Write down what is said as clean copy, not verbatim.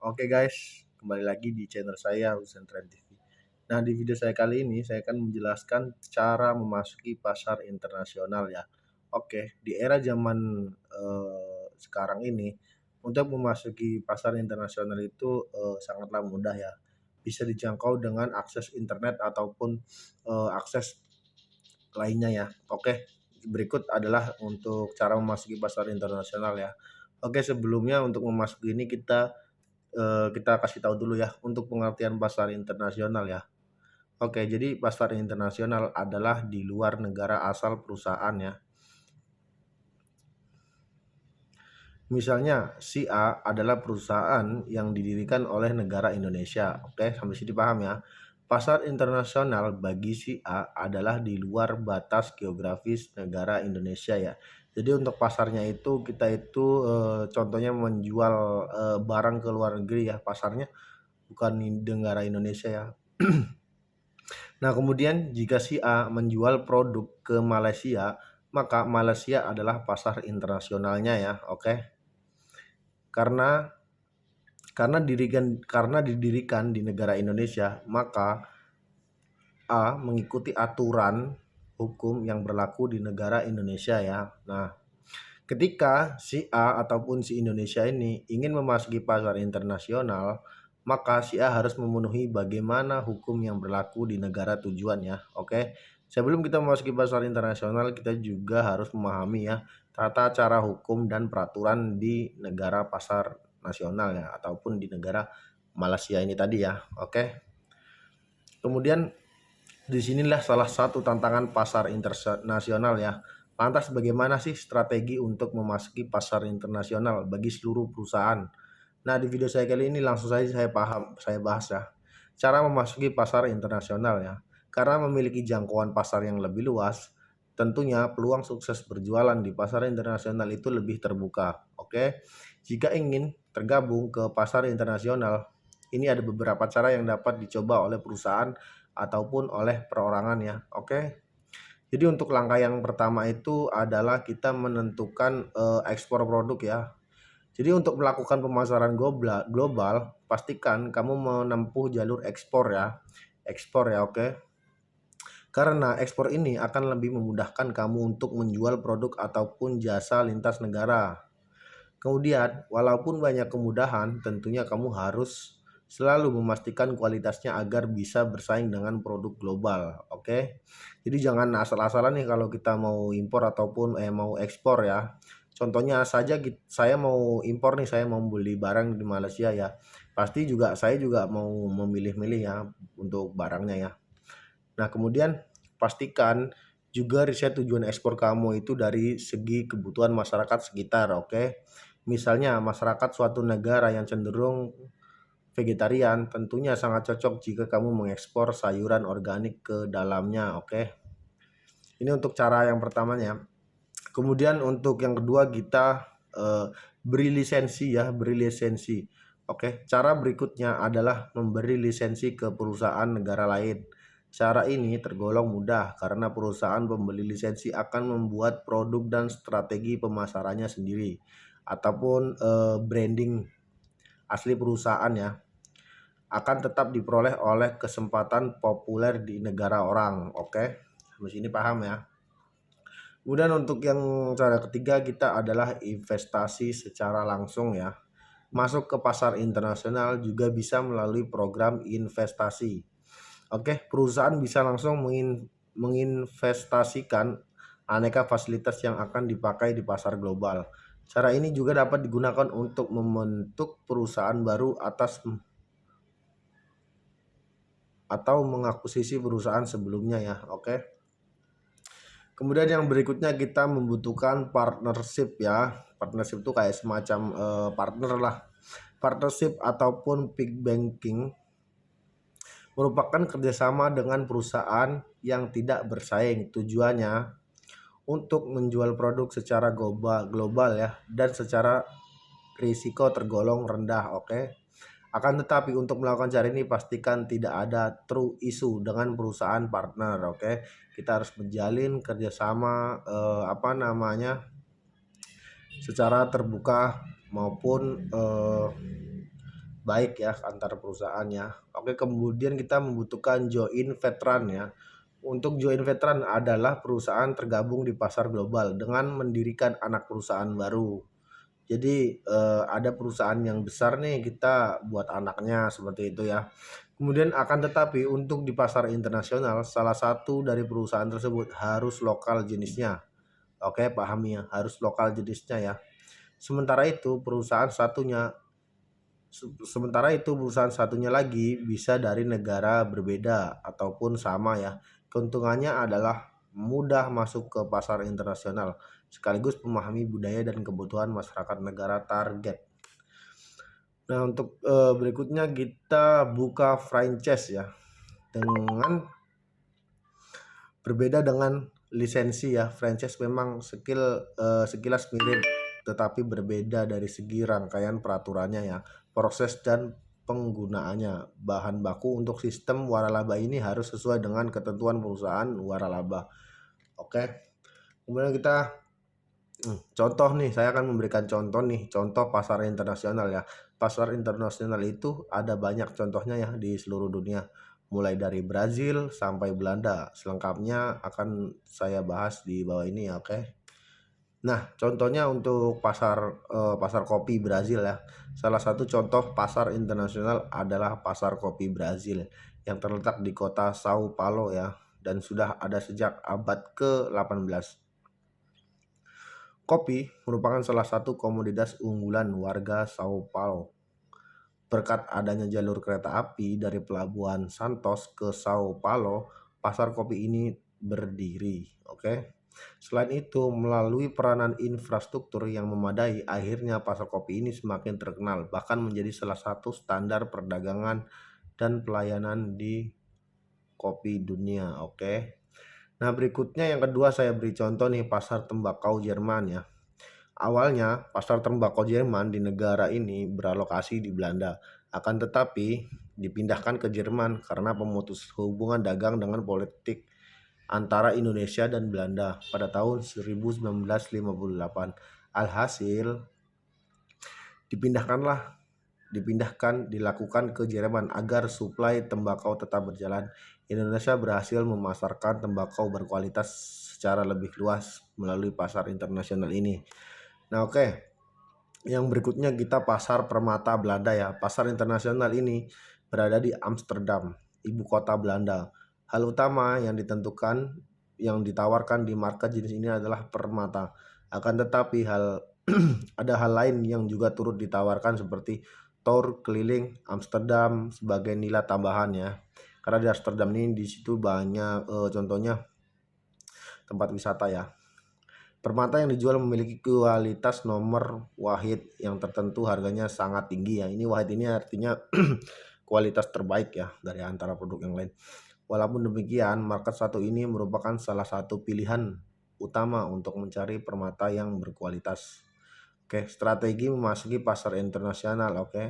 Oke guys, kembali lagi di channel saya Husen Trend TV. Nah, di video saya kali ini saya akan menjelaskan cara memasuki pasar internasional ya. Oke, di era zaman sekarang ini untuk memasuki pasar internasional itu sangatlah mudah ya. Bisa dijangkau dengan akses internet ataupun akses lainnya ya. Oke, berikut adalah untuk cara memasuki pasar internasional ya. Oke, sebelumnya untuk memasuki ini kita kasih tahu dulu ya untuk pengertian pasar internasional ya. Oke, jadi pasar internasional adalah di luar negara asal perusahaan ya. Misalnya si A adalah perusahaan yang didirikan oleh negara Indonesia. Oke, sampai sini paham ya. Pasar internasional bagi si A adalah di luar batas geografis negara Indonesia ya. Jadi untuk pasarnya itu kita itu contohnya menjual barang ke luar negeri ya, pasarnya bukan di negara Indonesia ya. Nah, kemudian jika si A menjual produk ke Malaysia, maka Malaysia adalah pasar internasionalnya ya, oke. Karena karena didirikan di negara Indonesia, maka A mengikuti aturan hukum yang berlaku di negara Indonesia ya. Nah, ketika si A ataupun si Indonesia ini ingin memasuki pasar internasional, maka si A harus memenuhi bagaimana hukum yang berlaku di negara tujuan ya. Oke. Sebelum kita memasuki pasar internasional, kita juga harus memahami ya tata cara hukum dan peraturan di negara pasar nasional ya ataupun di negara Malaysia ini tadi ya. Oke. Kemudian disinilah salah satu tantangan pasar internasional ya. Lantas bagaimana sih strategi untuk memasuki pasar internasional bagi seluruh perusahaan? Nah, di video saya kali ini langsung saja saya bahas ya. Cara memasuki pasar internasional ya. Karena memiliki jangkauan pasar yang lebih luas, tentunya peluang sukses berjualan di pasar internasional itu lebih terbuka. Oke. Jika ingin tergabung ke pasar internasional, ini ada beberapa cara yang dapat dicoba oleh perusahaan ataupun oleh perorangan ya. Oke. Jadi untuk langkah yang pertama itu adalah kita menentukan ekspor produk ya. Jadi untuk melakukan pemasaran global, pastikan kamu menempuh jalur ekspor ya. Ekspor ya, oke. Karena ekspor ini akan lebih memudahkan kamu untuk menjual produk ataupun jasa lintas negara. Kemudian, walaupun banyak kemudahan, tentunya kamu harus selalu memastikan kualitasnya agar bisa bersaing dengan produk global, oke? Jadi jangan asal-asalan nih kalau kita mau impor ataupun mau ekspor ya. Contohnya saja saya mau impor nih, saya mau beli barang di Malaysia ya. Pasti juga saya juga mau memilih-milih ya untuk barangnya ya. Nah, kemudian pastikan juga riset tujuan ekspor kamu itu dari segi kebutuhan masyarakat sekitar, oke? Misalnya masyarakat suatu negara yang cenderung vegetarian, tentunya sangat cocok jika kamu mengekspor sayuran organik ke dalamnya, oke? Ini untuk cara yang pertamanya. Kemudian untuk yang kedua kita beri lisensi ya, beri lisensi. Oke, cara berikutnya adalah memberi lisensi ke perusahaan negara lain. Cara ini tergolong mudah karena perusahaan pembeli lisensi akan membuat produk dan strategi pemasarannya sendiri ataupun branding asli perusahaan ya akan tetap diperoleh oleh kesempatan populer di negara orang. Oke, sampai sini paham ya. Kemudian untuk yang cara ketiga kita adalah investasi secara langsung ya. Masuk ke pasar internasional juga bisa melalui program investasi. Oke, perusahaan bisa langsung menginvestasikan aneka fasilitas yang akan dipakai di pasar global. Cara ini juga dapat digunakan untuk membentuk perusahaan baru atau mengakuisisi perusahaan sebelumnya ya. Oke. Kemudian yang berikutnya kita membutuhkan partnership ya. Partnership itu kayak semacam partner lah. Partnership ataupun pig banking merupakan kerjasama dengan perusahaan yang tidak bersaing. Tujuannya untuk menjual produk secara global ya dan secara risiko tergolong rendah, oke. Akan tetapi untuk melakukan cara ini pastikan tidak ada true issue dengan perusahaan partner, oke. Kita harus menjalin kerjasama secara terbuka maupun baik ya antar perusahaannya. Oke, kemudian kita membutuhkan joint veteran ya. Untuk joint veteran adalah perusahaan tergabung di pasar global dengan mendirikan anak perusahaan baru. Jadi ada perusahaan yang besar nih kita buat anaknya seperti itu ya. Kemudian akan tetapi untuk di pasar internasional salah satu dari perusahaan tersebut harus lokal jenisnya. Oke, pahami ya, harus lokal jenisnya ya. Sementara itu perusahaan satunya Sementara itu perusahaan satunya lagi bisa dari negara berbeda ataupun sama ya. Keuntungannya adalah mudah masuk ke pasar internasional sekaligus memahami budaya dan kebutuhan masyarakat negara target. Nah, untuk berikutnya kita buka franchise ya. Dengan berbeda dengan lisensi ya, franchise memang sekilas mirip tetapi berbeda dari segi rangkaian peraturannya ya, proses dan penggunaannya. Bahan baku untuk sistem waralaba ini harus sesuai dengan ketentuan perusahaan waralaba. Oke. Kemudian kita contoh nih, saya akan memberikan contoh nih, contoh pasar internasional ya. Pasar internasional itu ada banyak contohnya ya di seluruh dunia, mulai dari Brazil sampai Belanda. Selengkapnya akan saya bahas di bawah ini ya, oke. Nah, contohnya untuk pasar kopi Brazil ya. Salah satu contoh pasar internasional adalah pasar kopi Brazil yang terletak di kota Sao Paulo ya dan sudah ada sejak abad ke-18. Kopi merupakan salah satu komoditas unggulan warga Sao Paulo. Berkat adanya jalur kereta api dari pelabuhan Santos ke Sao Paulo, pasar kopi ini berdiri. Oke. Selain itu, melalui peranan infrastruktur yang memadai, akhirnya pasar kopi ini semakin terkenal, bahkan menjadi salah satu standar perdagangan dan pelayanan di kopi dunia. Oke. Nah, berikutnya yang kedua saya beri contoh nih pasar tembakau Jerman ya. Awalnya, pasar tembakau Jerman di negara ini beralokasi di Belanda, akan tetapi dipindahkan ke Jerman karena pemutus hubungan dagang dengan politik antara Indonesia dan Belanda pada tahun 1958. Alhasil, dipindahkanlah dilakukan ke Jerman agar suplai tembakau tetap berjalan. Indonesia berhasil memasarkan tembakau berkualitas secara lebih luas melalui pasar internasional ini. Nah, oke. Yang berikutnya kita pasar permata Belanda ya. Pasar internasional ini berada di Amsterdam, ibu kota Belanda. Hal utama yang ditawarkan di market jenis ini adalah permata. Akan tetapi ada hal lain yang juga turut ditawarkan seperti tour keliling Amsterdam sebagai nilai tambahan ya. Karena di Amsterdam ini di situ banyak contohnya tempat wisata ya. Permata yang dijual memiliki kualitas nomor wahid yang tertentu, harganya sangat tinggi ya. Ini wahid ini artinya kualitas terbaik ya dari antara produk yang lain. Walaupun demikian, market satu ini merupakan salah satu pilihan utama untuk mencari permata yang berkualitas. Oke, strategi memasuki pasar internasional, oke.